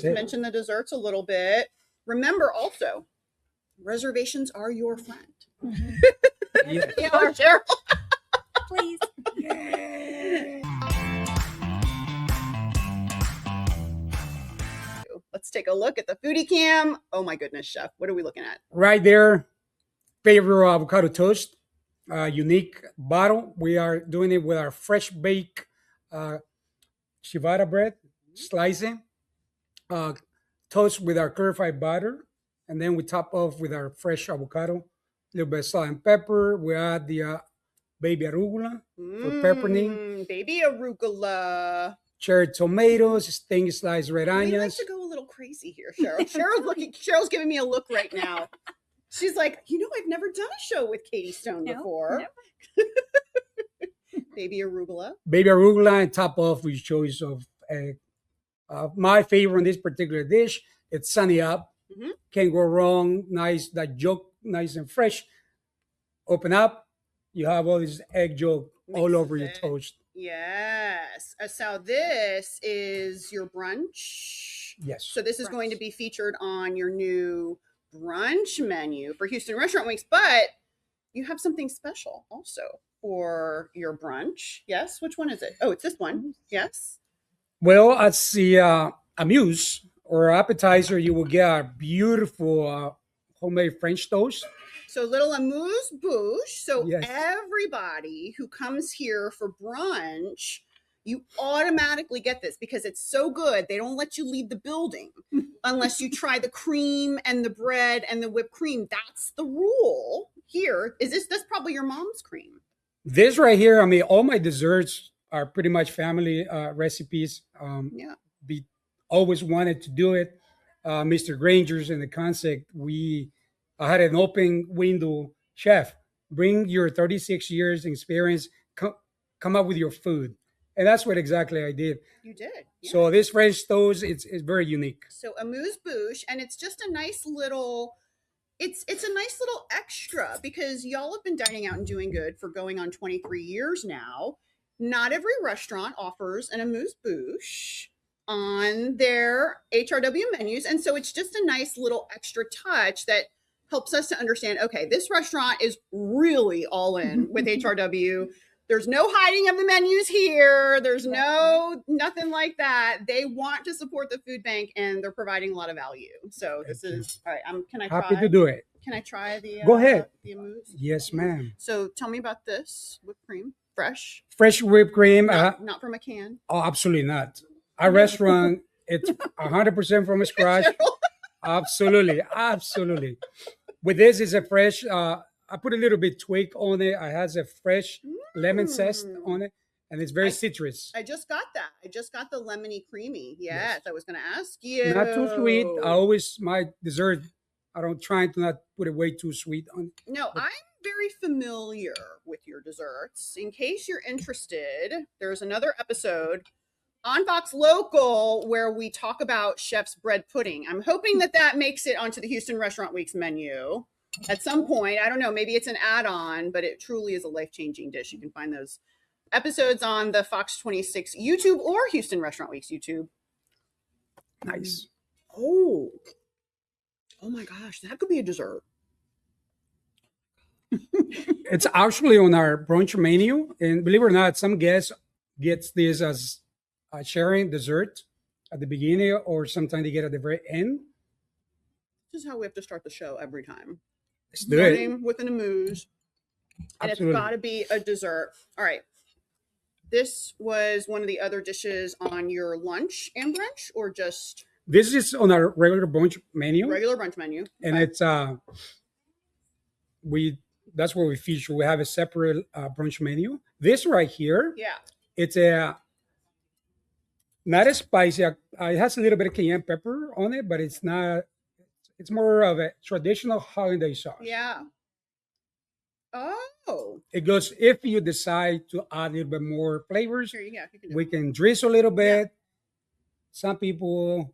Just mention the desserts a little bit. Remember also, reservations are your friend. Mm-hmm. Yes. They are, Cheryl. Please. Let's take a look at the foodie cam. Oh my goodness, chef. What are we looking at? Right there, favorite avocado toast, unique bottle. We are doing it with our fresh baked ciabatta bread, slicing, toast with our clarified butter, and then we top off with our fresh avocado, a little bit of salt and pepper. We add the baby arugula for pepperoni. Baby arugula. Cherry tomatoes, thin sliced red onions. We like to go a little crazy here, Cheryl. Cheryl's giving me a look right now. She's like, I've never done a show with Katie Stone before. Baby arugula. Baby arugula, and top off with choice of my favorite in this particular dish. It's sunny up. Mm-hmm. Can't go wrong. Nice, that yolk, nice and fresh. Open up. You have all this egg yolk all over your toast. Yes. So this is your brunch. Yes. So this is going to be featured on your new brunch menu for Houston Restaurant Weeks, but you have something special also for your brunch. Yes. Which one is it? Oh, it's this one. Yes. Well, at the Amuse or appetizer, you will get a beautiful homemade French toast. So little Amuse-Bouche. So yes. Everybody who comes here for brunch, you automatically get this because it's so good. They don't let you leave the building unless you try the cream and the bread and the whipped cream. That's the rule here. That's probably your mom's cream? This right here, I mean, all my desserts are pretty much family recipes. We always wanted to do it. Mr. Granger's and the concept, I had an open window. Chef, bring your 36 years experience, come up with your food. And that's what exactly I did. You did. Yeah. So this French toast, it's very unique. So Amuse-Bouche, and it's just a nice little, it's a nice little extra because y'all have been dining out and doing good for going on 23 years now. Not every restaurant offers an Amuse-Bouche on their HRW menus. And so it's just a nice little extra touch that helps us to understand, okay, this restaurant is really all in with HRW. There's no hiding of the menus here. There's nothing like that. They want to support the food bank and they're providing a lot of value. So this is, all right, can I try? Happy to do it. Can I try the Go ahead. The Amuse? Yes, ma'am. So tell me about this whipped cream. Fresh? Fresh whipped cream. Not from a can? Oh, absolutely not. Our restaurant, it's 100% from scratch. Absolutely. With this, it's a fresh, I put a little bit tweak on it. It has a fresh lemon zest on it, and it's very citrus. I just got that. I just got the lemony creamy. Yes. I was going to ask you. Not too sweet. My dessert, I don't try to not put it way too sweet on it. No, I'm very familiar with your desserts. In case you're interested, there's another episode on Fox Local where we talk about Chef's bread pudding. I'm hoping that makes it onto the Houston Restaurant Weeks menu at some point. I don't know, maybe it's an add-on, but it truly is a life-changing dish. You can find those episodes on the Fox 26 YouTube or Houston Restaurant Weeks YouTube. Nice. Oh my gosh, that could be a dessert. It's actually on our brunch menu, and believe it or not, some guests gets this as sharing dessert at the beginning, or sometimes they get at the very end. This is how we have to start the show every time. Let's do it. With an amuse. And Absolutely. It's got to be a dessert. All right. This was one of the other dishes on your lunch and brunch, or just? This is on our regular brunch menu. Regular brunch menu. And it's that's where we feature. We have a separate brunch menu. This right here. Yeah. It's not as spicy. It has a little bit of cayenne pepper on it, but it's not. It's more of a traditional holiday sauce. Yeah. Oh. It goes, if you decide to add a little bit more flavors, sure, yeah, we can drizzle a little bit. Yeah. Some people,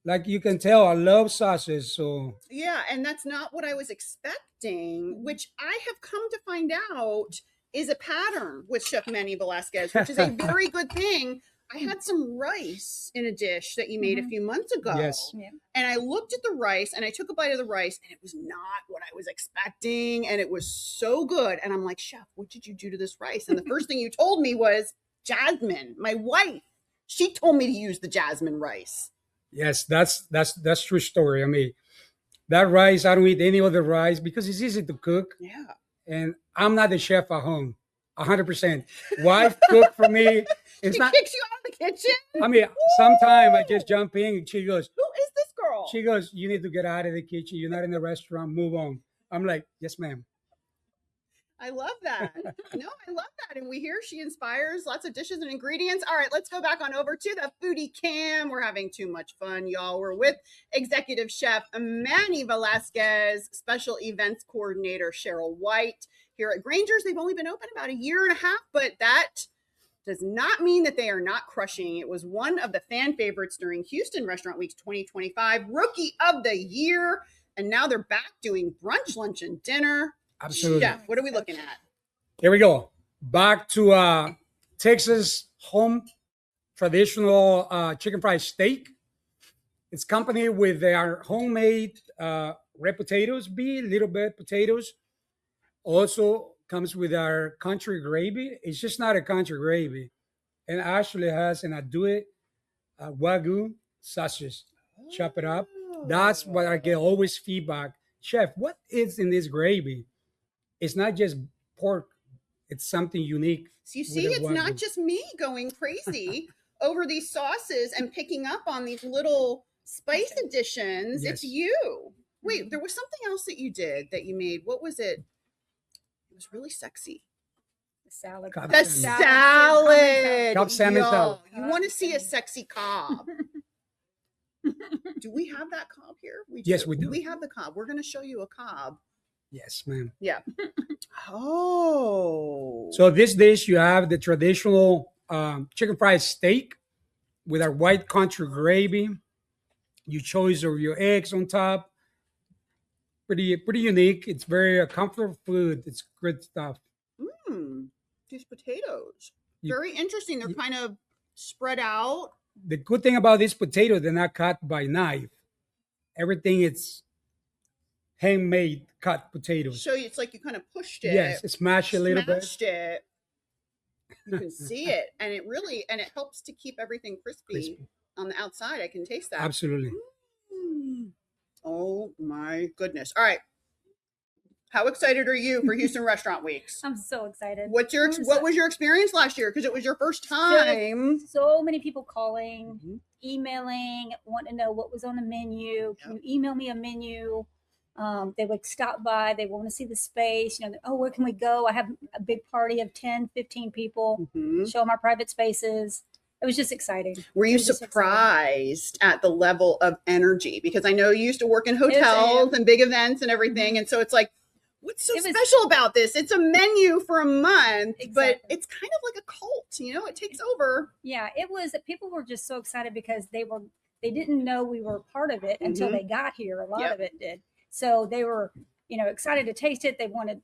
like you can tell, I love sauces. So yeah, and that's not what I was expecting, which I have come to find out is a pattern with Chef Manny Velasquez, which is a very good thing. I had some rice in a dish that you made a few months ago. Yes. Yeah. And I looked at the rice and I took a bite of the rice and it was not what I was expecting. And it was so good. And I'm like, Chef, what did you do to this rice? And the first thing you told me was jasmine. My wife, she told me to use the jasmine rice. Yes, that's true story. I mean, that rice, I don't eat any other rice because it's easy to cook. Yeah. And I'm not the chef at home. 100%. Wife cook for me. It's She not. kicks you out of the kitchen. I mean, sometimes I just jump in and she goes, Who is this girl? She goes, you need to get out of the kitchen. You're not in the restaurant. Move on. I'm like, yes, ma'am. I love that. No, I love that. And we hear she inspires lots of dishes and ingredients. All right, let's go back on over to the foodie cam. We're having too much fun, y'all. We're with Executive Chef Manny Velasquez, Special Events Coordinator Cheryl White here at Granger's. They've only been open about a year and a half, but that does not mean that they are not crushing. It was one of the fan favorites during Houston Restaurant Week 2025, Rookie of the Year. And now they're back doing brunch, lunch, and dinner. Absolutely. Chef, what are we looking at? Here we go. Back to Texas home traditional chicken fried steak. It's accompanied with their homemade red potatoes, little bit potatoes. Also comes with our country gravy. It's just not a country gravy. And actually has an andouille wagyu sausage. Chop it up. That's what I get always feedback. Chef, what is in this gravy? It's not just pork. It's something unique. So you see, it's not just me going crazy over these sauces and picking up on these little spice additions. Yes. It's you. Wait, there was something else that you did that you made. What was it? It was really sexy. The salad. The salad. Cobb salmon salad. You want to see a sexy Cobb. Do we have that Cobb here? We do. Yes, we do. We have the Cobb. We're going to show you a Cobb. Yes, ma'am. Yeah. Oh. So this dish, you have the traditional chicken fried steak with our white country gravy. You choice of your eggs on top. Pretty unique. It's very comfortable food. It's good stuff. These potatoes. Very interesting. They're kind of spread out. The good thing about these potatoes, they're not cut by knife. Everything is handmade cut potatoes. So it's like you kind of pushed it. Yes, it's mashed a little bit. Smashed it. You can see it, and it helps to keep everything crispy on the outside. I can taste that. Absolutely. Oh my goodness! All right, how excited are you for Houston Restaurant Weeks? I'm so excited. What was your experience last year? Because it was your first time. So many people calling, emailing, wanting to know what was on the menu. Can you email me a menu? They would stop by. They want to see the space. Where can we go? I have a big party of 10, 15 people. Show them our private spaces. It was just exciting. Were you surprised at the level of energy? Because I know you used to work in hotels and big events and everything. And so it's like, what's so special about this? It's a menu for a month, but it's kind of like a cult, it takes over. Yeah, it was. People were just so excited because they didn't know we were part of it until they got here. A lot of it did. So they were, excited to taste it. They wanted,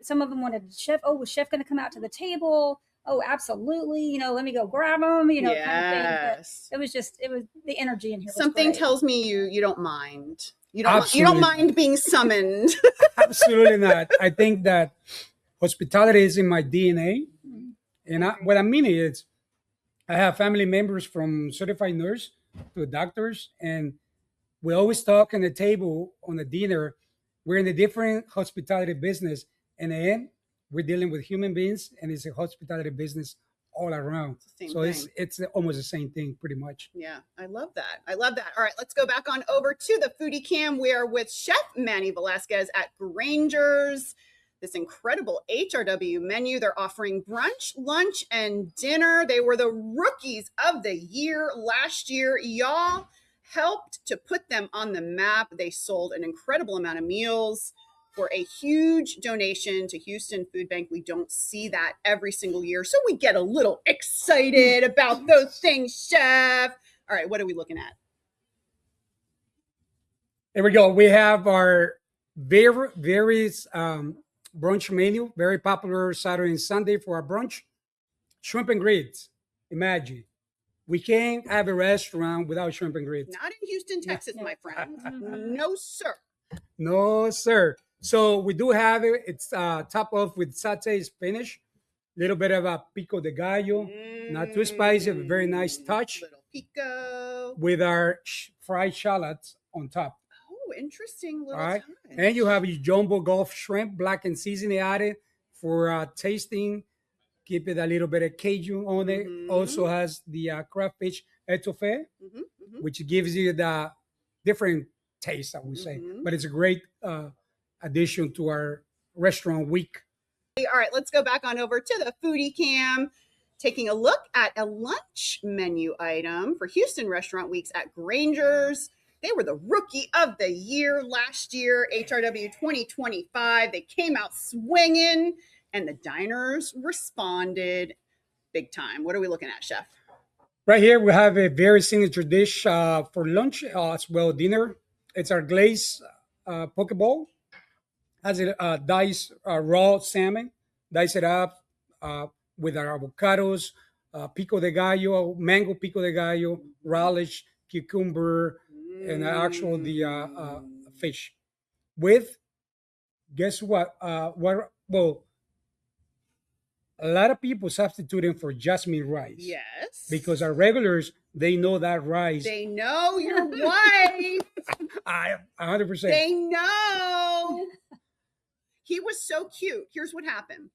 some of them wanted Chef. Oh, was Chef going to come out to the table? Oh, absolutely. Let me go grab them. Kind of thing. But it was the energy in here. Something tells me you don't mind. You don't mind being summoned. Absolutely not. I think that hospitality is in my DNA, and what I mean is, I have family members from certified nurse to doctors, and we always talk on the table on the dinner. We're in a different hospitality business. In the end, we're dealing with human beings, and it's a hospitality business all around. It's almost the same thing, pretty much. Yeah, I love that. All right, let's go back on over to the foodie cam. We're with Chef Manny Velasquez at Granger's. This incredible HRW menu. They're offering brunch, lunch, and dinner. They were the rookies of the year last year. Y'all helped to put them on the map. They sold an incredible amount of meals for a huge donation to Houston Food Bank. We don't see that every single year, so we get a little excited about those things, Chef. All right, what are we looking at? There we go. We have our various brunch menu, very popular Saturday and Sunday for our brunch. Shrimp and grits, imagine. We can't have a restaurant without shrimp and grits. Not in Houston, Texas, No. my friend. No, sir. No, sir. So we do have it. It's top off with satay spinach, little bit of a pico de gallo, not too spicy, but very nice touch. Little pico. With our fried shallots on top. Oh, interesting little All right. touch. And you have your jumbo Gulf shrimp, black and seasoning added for tasting. Keep it a little bit of Cajun on it. Also has the crawfish etouffee, which gives you the different taste, I would say. But it's a great addition to our restaurant week. All right, let's go back on over to the foodie cam. Taking a look at a lunch menu item for Houston Restaurant Weeks at Granger's. They were the Rookie of the Year last year, HRW 2025. They came out swinging, and the diners responded big time. What are we looking at, Chef? Right here, we have a very signature dish for lunch as well dinner. It's our glazed poke bowl. Has a diced raw salmon, dice it up with our avocados, pico de gallo, mango pico de gallo, relish, cucumber, and actual the fish. With, guess what? Well, a lot of people substituting for jasmine rice. Yes. Because our regulars, they know that rice. They know your wife. 100%. They know. He was so cute. Here's what happened.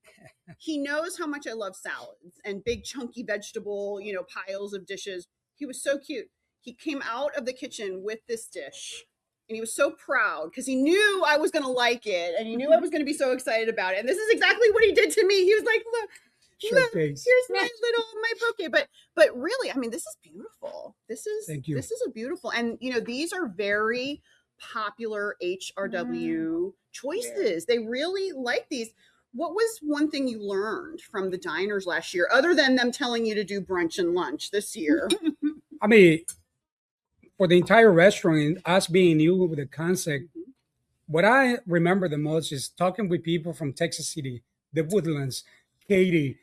He knows how much I love salads and big chunky vegetable, piles of dishes. He was so cute. He came out of the kitchen with this dish and he was so proud because he knew I was going to like it and he knew I was going to be so excited about it. And this is exactly what he did to me. He was like, look, here's my poke. But really, I mean, this is beautiful. Thank you. This is a beautiful, and these are very popular HRW choices. They really like these. What was one thing you learned from the diners last year, other than them telling you to do brunch and lunch this year? I mean, for the entire restaurant and us being new with the concept, what I remember the most is talking with people from Texas City, the Woodlands, Katy,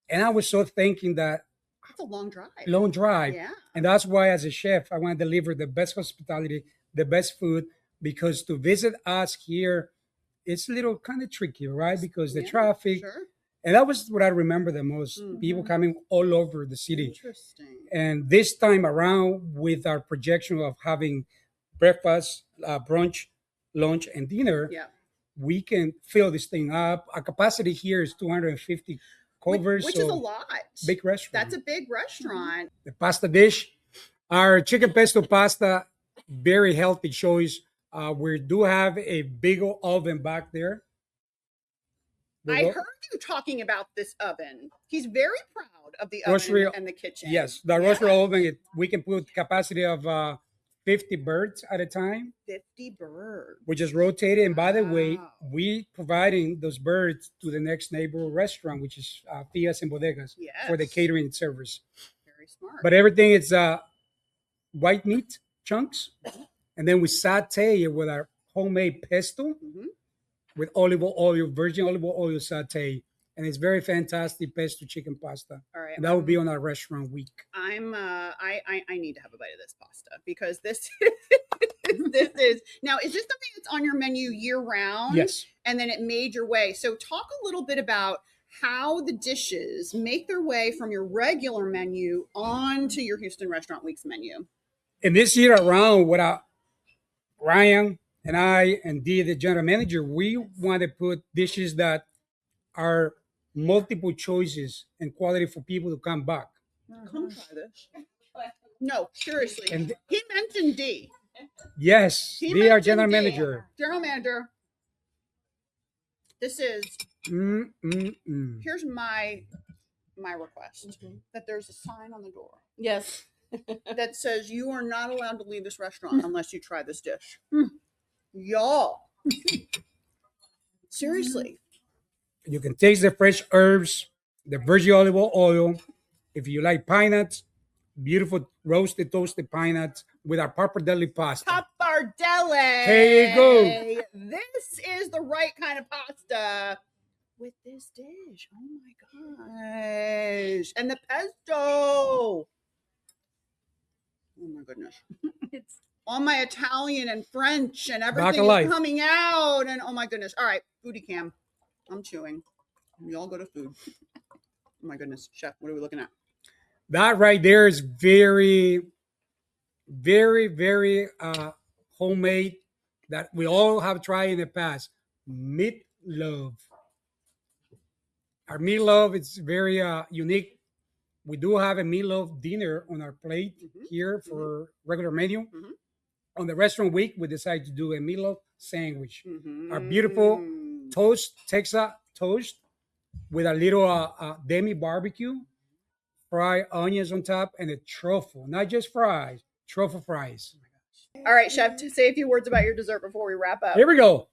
and I was so thinking that it's a long drive. Yeah. And that's why as a chef, I want to deliver the best hospitality, the best food, because to visit us here, it's a little kind of tricky, right? Because the traffic. Sure. And that was what I remember the most. People coming all over the city. Interesting. And this time around, with our projection of having breakfast, brunch, lunch, and dinner, we can fill this thing up. Our capacity here is 250 covers. Which is a lot. Big restaurant. That's a big restaurant. The pasta dish, our chicken pesto pasta, very healthy choice. We do have a big oven back there. I heard you talking about this oven. He's very proud of the oven and the kitchen. Yes, the roastery oven, we can put capacity of 50 birds at a time. 50 birds. We just rotate it. And by the way, we providing those birds to the next neighborhood restaurant, which is Fias and Bodegas for the catering service. Very smart. But everything is white meat chunks. And then we saute it with our homemade pesto with olive oil, virgin olive oil saute. And it's very fantastic pesto chicken pasta. All right. And that will be on our restaurant week. I need to have a bite of this pasta because this is now, is this something that's on your menu year round? Yes. And then it made your way. So talk a little bit about how the dishes make their way from your regular menu onto your Houston Restaurant Weeks menu. And this year around, Ryan and I and Dee, the general manager, we want to put dishes that are multiple choices and quality for people to come back. Come try this. No, seriously. And he mentioned Dee. Yes, Dee, our general manager. General manager. This is. Here's my request that there's a sign on the door. Yes. That says you are not allowed to leave this restaurant unless you try this dish. Y'all. Seriously. You can taste the fresh herbs, the virgin olive oil. If you like pine nuts, beautiful roasted, toasted pine nuts with our pappardelle pasta. Pappardelle. There you go. This is the right kind of pasta with this dish. Oh my gosh. And the pesto. Oh my goodness. It's All my Italian and French and everything is coming out. And oh my goodness. All right, foodie cam. I'm chewing. We all go to food. Oh my goodness. Chef, what are we looking at? That right there is very, very, very homemade that we all have tried in the past. Meatloaf. Our meatloaf is very unique. We do have a meatloaf dinner on our plate here for regular menu. On the restaurant week, we decided to do a meatloaf sandwich. Our beautiful toast, Texas toast with a little demi barbecue, fried onions on top, and a truffle. Not just fries, truffle fries. All right, Chef, say a few words about your dessert before we wrap up. Here we go.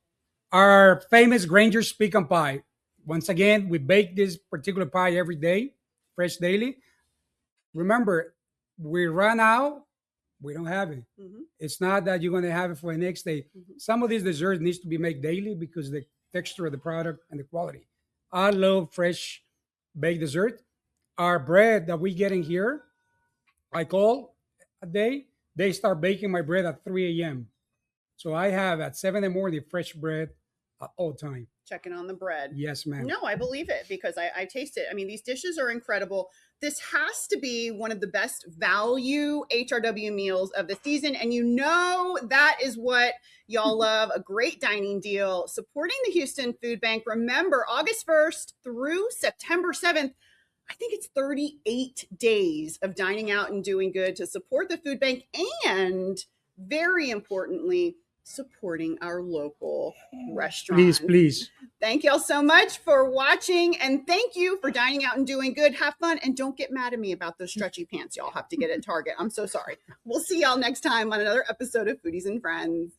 Our famous Granger pecan pie. Once again, we bake this particular pie every day, fresh daily. Remember, we run out, we don't have it. It's not that you're going to have it for the next day. Some of these desserts needs to be made daily because the texture of the product and the quality. I love fresh baked dessert. Our bread that we get in here, I call a day. They start baking my bread at 3 a.m. So I have at 7 in the morning fresh bread at all time. Checking on the bread. Yes, ma'am. No, I believe it because I taste it. I mean, these dishes are incredible. This has to be one of the best value HRW meals of the season. And you know that is what y'all love, a great dining deal. Supporting the Houston Food Bank. Remember, August 1st through September 7th, I think it's 38 days of dining out and doing good to support the food bank and, very importantly, supporting our local restaurants. Please. Thank y'all so much for watching, and thank you for dining out and doing good. Have fun, and don't get mad at me about those stretchy pants y'all have to get at Target. I'm so sorry. We'll see y'all next time on another episode of Foodies and Friends.